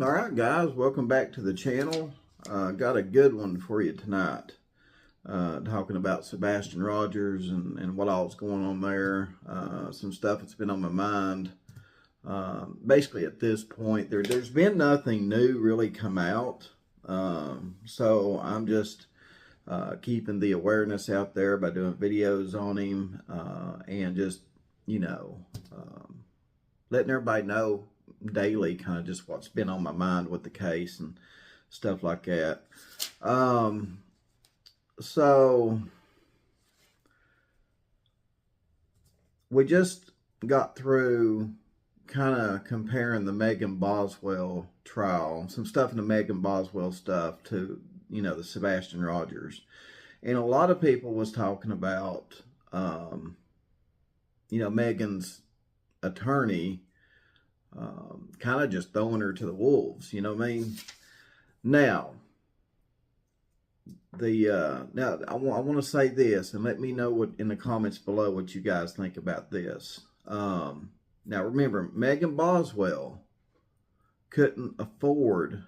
All right, guys, welcome back to the channel. Got a good one for you tonight. Talking about Sebastian Rogers and what all's going on there. Some stuff that's been on my mind. Basically, at this point, there's been nothing new really come out. So I'm just keeping the awareness out there by doing videos on him and just, letting everybody know daily kind of just what's been on my mind with the case and stuff like that. So we just got through kind of comparing the Megan Boswell trial, some stuff in the Megan Boswell stuff to, the Sebastian Rogers. And a lot of people was talking about, Megan's attorney kind of just throwing her to the wolves, you know what I mean? Now, I want to say this, and let me know what in the comments below what you guys think about this. Now, remember, Megan Boswell couldn't afford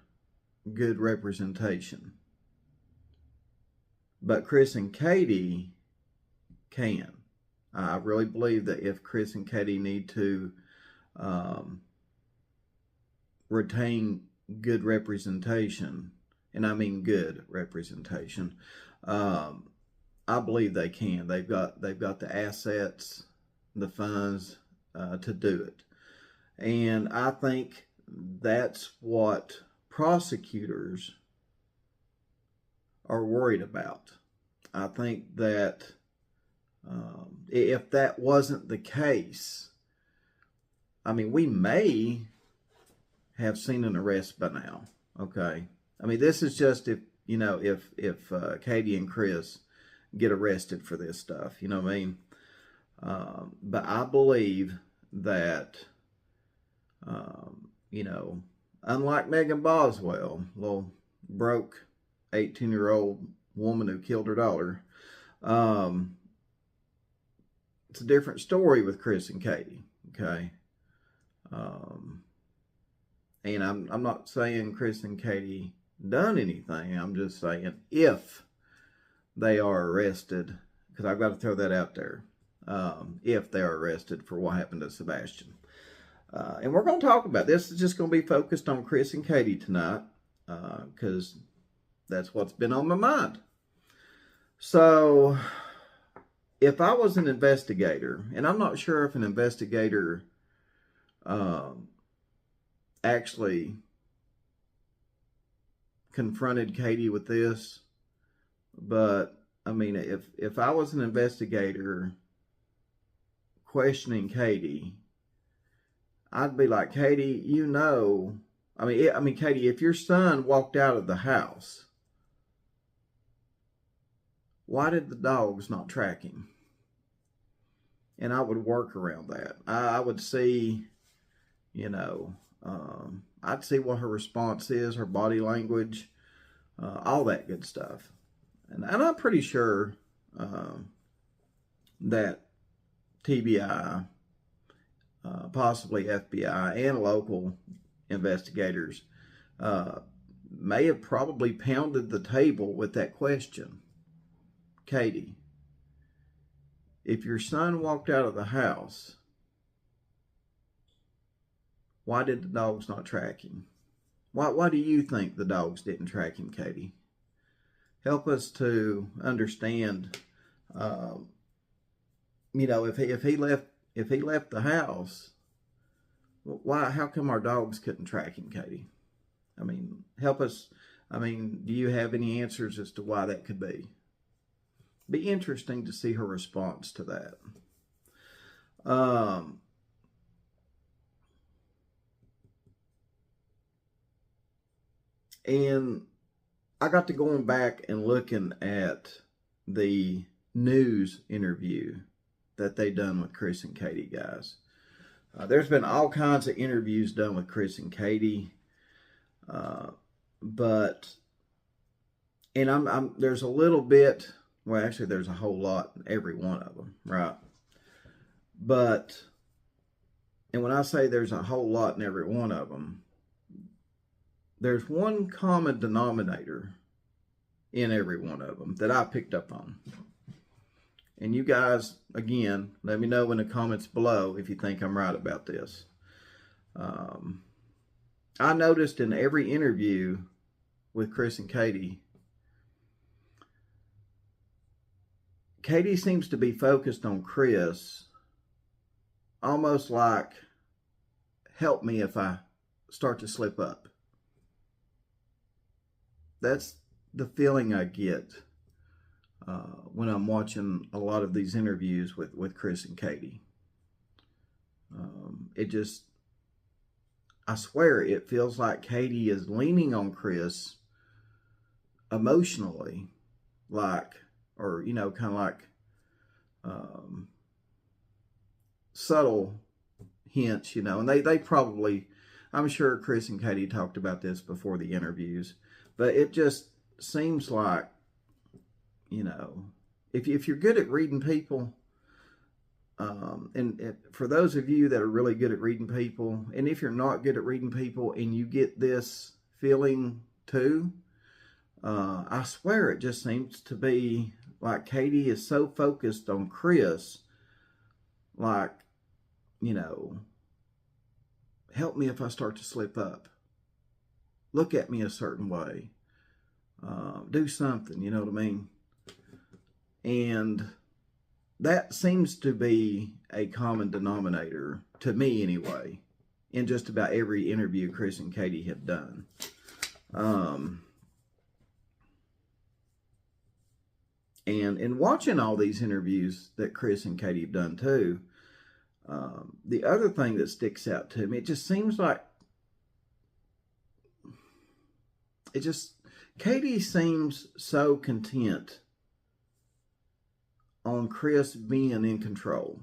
good representation, but Chris and Katie can. I really believe that if Chris and Katie need to retain good representation, and I mean good representation, I believe they can. They've got the assets, the funds to do it, and I think that's what prosecutors are worried about. I think that if that wasn't the case, I mean, we may have seen an arrest by now. Okay, I mean, this is just if Katie and Chris get arrested for this stuff, you know what I mean? But I believe that unlike Megan Boswell, little broke 18-year-old woman who killed her daughter, it's a different story with Chris and Katie. Okay. And I'm not saying Chris and Katie done anything. I'm just saying if they are arrested, because I've got to throw that out there, if they are arrested for what happened to Sebastian. And we're going to talk about this. It's just going to be focused on Chris and Katie tonight, because that's what's been on my mind. So if I was an investigator, and I'm not sure if an investigator actually confronted Katie with this, but I mean, if I was an investigator questioning Katie, I'd be like, Katie, Katie, if your son walked out of the house, why did the dogs not track him? And I would work around that. I would see, I'd see what her response is, her body language, all that good stuff. And I'm pretty sure that TBI, possibly FBI and local investigators may have probably pounded the table with that question. Katie, if your son walked out of the house, why did the dogs not track him? Why do you think the dogs didn't track him, Katie? Help us to understand. If he left the house, why? How come our dogs couldn't track him, Katie? I mean, help us. I mean, do you have any answers as to why that could be? Be interesting to see her response to that. And I got to going back and looking at the news interview that they done with Chris and Katie, guys. There's been all kinds of interviews done with Chris and Katie, but there's a little bit. Well, actually, there's a whole lot in every one of them, right? But, and when I say there's a whole lot in every one of them, there's one common denominator in every one of them that I picked up on. And you guys, again, let me know in the comments below if you think I'm right about this. I noticed in every interview with Chris and Katie, Katie seems to be focused on Chris, almost like, help me if I start to slip up. That's the feeling I get when I'm watching a lot of these interviews with Chris and Katie. I swear it feels like Katie is leaning on Chris emotionally, like, or, you know, kind of like subtle hints, you know, and they probably, I'm sure Chris and Katie talked about this before the interviews, but it just seems like, you know, if you're good at reading people, and for those of you that are really good at reading people, and if you're not good at reading people and you get this feeling too, I swear it just seems to be like Katie is so focused on Chris, like, you know, help me if I start to slip up. Look at me a certain way. Do something, you know what I mean? And that seems to be a common denominator, to me anyway, in just about every interview Chris and Katie have done. And in watching all these interviews that Chris and Katie have done too, the other thing that sticks out to me, it just seems like Katie seems so content on Chris being in control.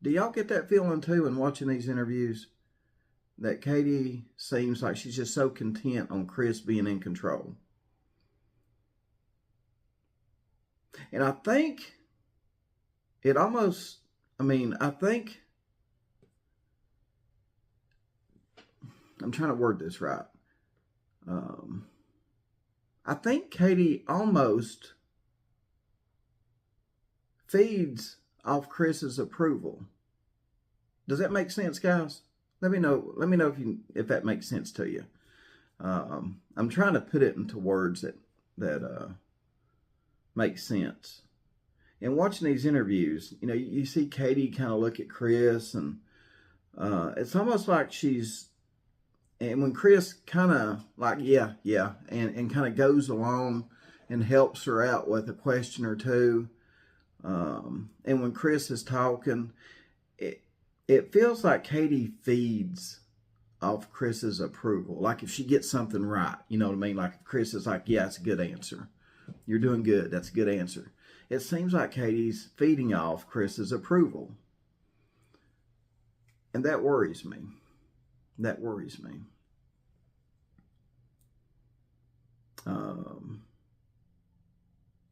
Do y'all get that feeling too in watching these interviews? That Katie seems like she's just so content on Chris being in control. And I think it almost, I think, I'm trying to word this right. I think Katie almost feeds off Chris's approval. Does that make sense, guys? Let me know if that makes sense to you. I'm trying to put it into words that make sense. And watching these interviews, you know, you see Katie kind of look at Chris, and it's almost like and when Chris kind of like, yeah, and kind of goes along and helps her out with a question or two, and when Chris is talking, it feels like Katie feeds off Chris's approval. Like if she gets something right, you know what I mean? Like Chris is like, yeah, it's a good answer. You're doing good. That's a good answer. It seems like Katie's feeding off Chris's approval. And that worries me. That worries me.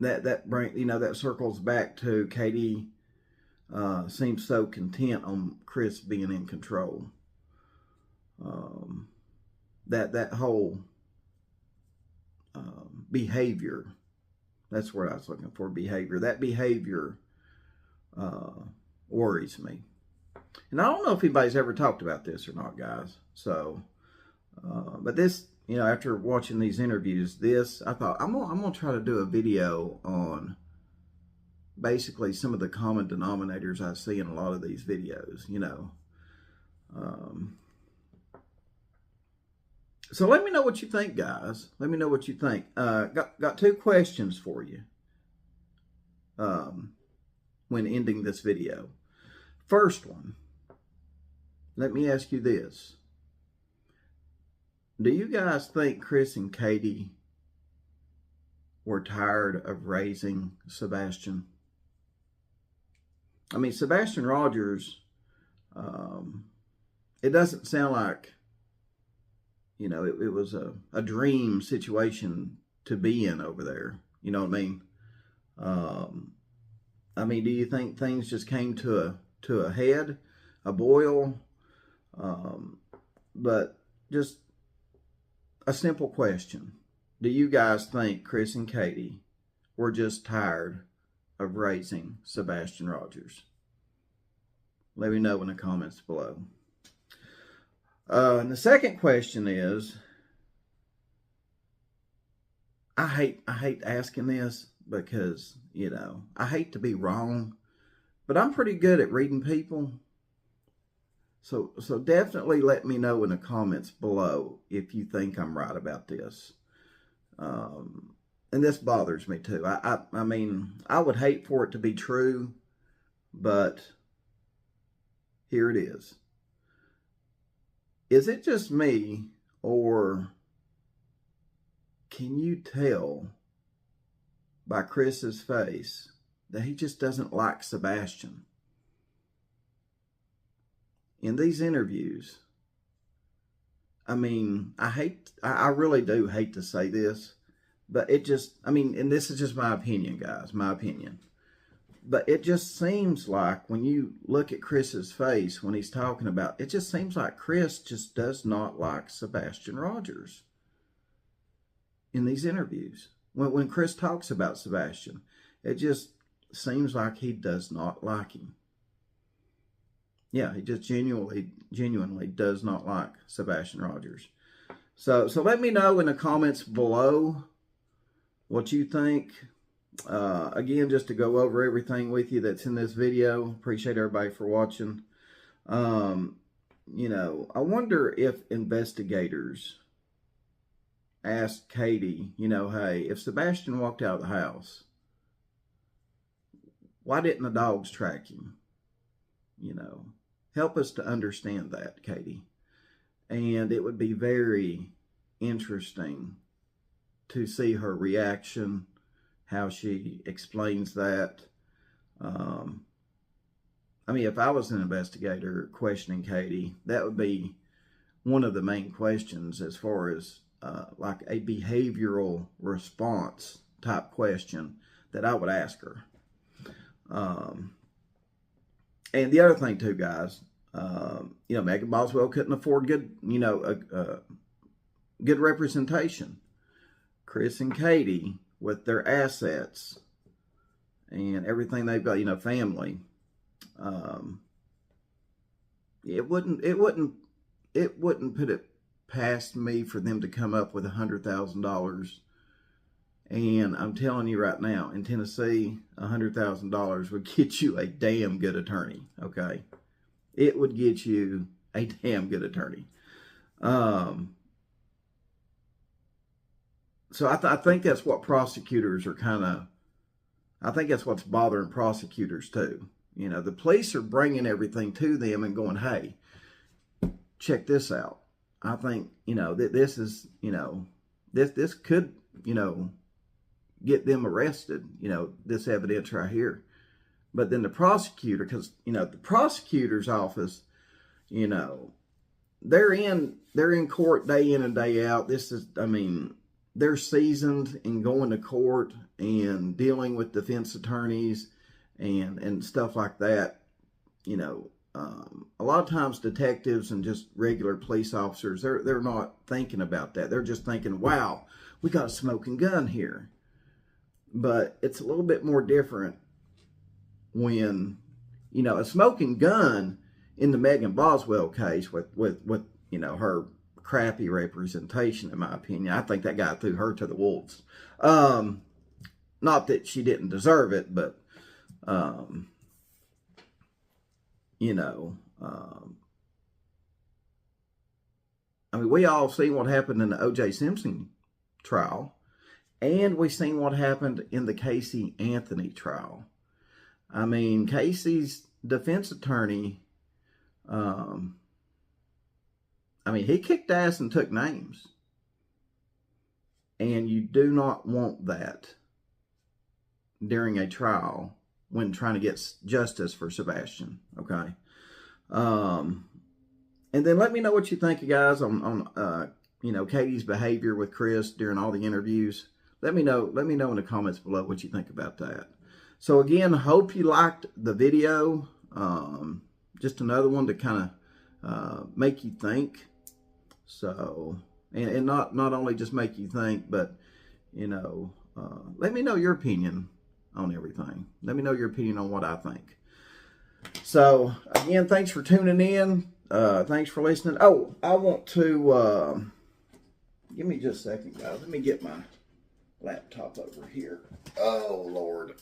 That circles back to Katie seems so content on Chris being in control. That whole behavior, that's what I was looking for, behavior. That behavior worries me. And I don't know if anybody's ever talked about this or not, guys. So, but this, you know, after watching these interviews, I thought I'm gonna try to do a video on basically some of the common denominators I see in a lot of these videos, you know. So let me know what you think, guys. Let me know what you think. Got two questions for you when ending this video. First one, let me ask you this. Do you guys think Chris and Katie were tired of raising Sebastian? I mean, Sebastian Rogers, it doesn't sound like, you know, it was a dream situation to be in over there. You know what I mean? Do you think things just came to a head, a boil? But just a simple question. Do you guys think Chris and Katie were just tired of raising Sebastian Rogers? Let me know in the comments below. And the second question is, I hate asking this because, you know, I hate to be wrong, but I'm pretty good at reading people. So definitely let me know in the comments below if you think I'm right about this. And this bothers me too. I mean, I would hate for it to be true, but here it is. Is it just me, or can you tell by Chris's face that he just doesn't like Sebastian? In these interviews, I mean, I really do hate to say this, but it just, I mean, and this is just my opinion, guys, my opinion. But it just seems like when you look at Chris's face when he's talking about, it just seems like Chris just does not like Sebastian Rogers in these interviews. When Chris talks about Sebastian, it just seems like he does not like him. Yeah, he just genuinely does not like Sebastian Rogers. So let me know in the comments below what you think. Again, just to go over everything with you that's in this video. Appreciate everybody for watching. You know, I wonder if investigators asked Katie, you know, hey, if Sebastian walked out of the house, why didn't the dogs track him? You know, help us to understand that, Katie. And it would be very interesting to see her reaction, how she explains that. I mean, if I was an investigator questioning Katie, that would be one of the main questions as far as like a behavioral response type question that I would ask her. And the other thing too, guys, you know, Megan Boswell couldn't afford good, you know, good representation. Chris and Katie, with their assets and everything they've got, you know, family, it wouldn't put it past me for them to come up with $100,000. And I'm telling you right now, in Tennessee, $100,000 would get you a damn good attorney. Okay, it would get you a damn good attorney. So I think that's what prosecutors are kind of, I think that's what's bothering prosecutors too. You know, the police are bringing everything to them and going, hey, check this out. I think, you know, that this is, you know, this could, you know, get them arrested, you know, this evidence right here. But then the prosecutor, because, you know, the prosecutor's office, you know, they're in court day in and day out. This is, I mean, they're seasoned in going to court and dealing with defense attorneys and stuff like that. You know, a lot of times detectives and just regular police officers, they're not thinking about that. They're just thinking, wow, we got a smoking gun here. But it's a little bit more different when, you know, a smoking gun in the Megan Boswell case with you know, her crappy representation, in my opinion. I think that guy threw her to the wolves. Not that she didn't deserve it, but, you know, I mean, we all seen what happened in the O.J. Simpson trial, and we seen what happened in the Casey Anthony trial. I mean, Casey's defense attorney, I mean, he kicked ass and took names. And you do not want that during a trial when trying to get justice for Sebastian, okay? And then let me know what you think, you guys, on you know, Katie's behavior with Chris during all the interviews. Let me know in the comments below what you think about that. So again, hope you liked the video. Just another one to kind of make you think. So and not only just make you think, but let me know your opinion on everything. Let me know your opinion on what I think. So again, thanks for tuning in. Thanks for listening. Oh, I want to give me just a second, guys. Let me get my laptop over here. Oh Lord,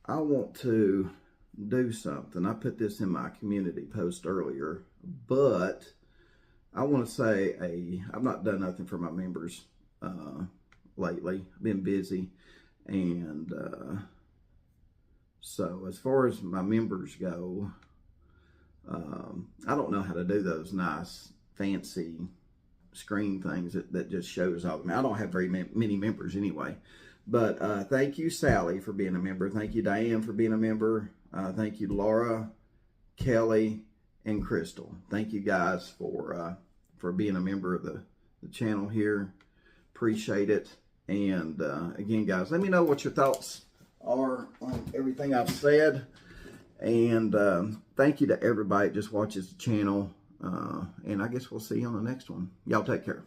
I want to do something. I put this in my community post earlier, but I want to say I've not done nothing for my members lately. I've been busy, and so as far as my members go, I don't know how to do those nice fancy screen things that just shows all. I mean, I don't have very many members anyway. But thank you, Sally, for being a member. Thank you, Diane, for being a member. Thank you, Laura, Kelly, and Crystal. Thank you guys for being a member of the channel here. Appreciate it. And again, guys, let me know what your thoughts are on everything I've said. And thank you to everybody that just watches the channel. And I guess we'll see you on the next one. Y'all take care.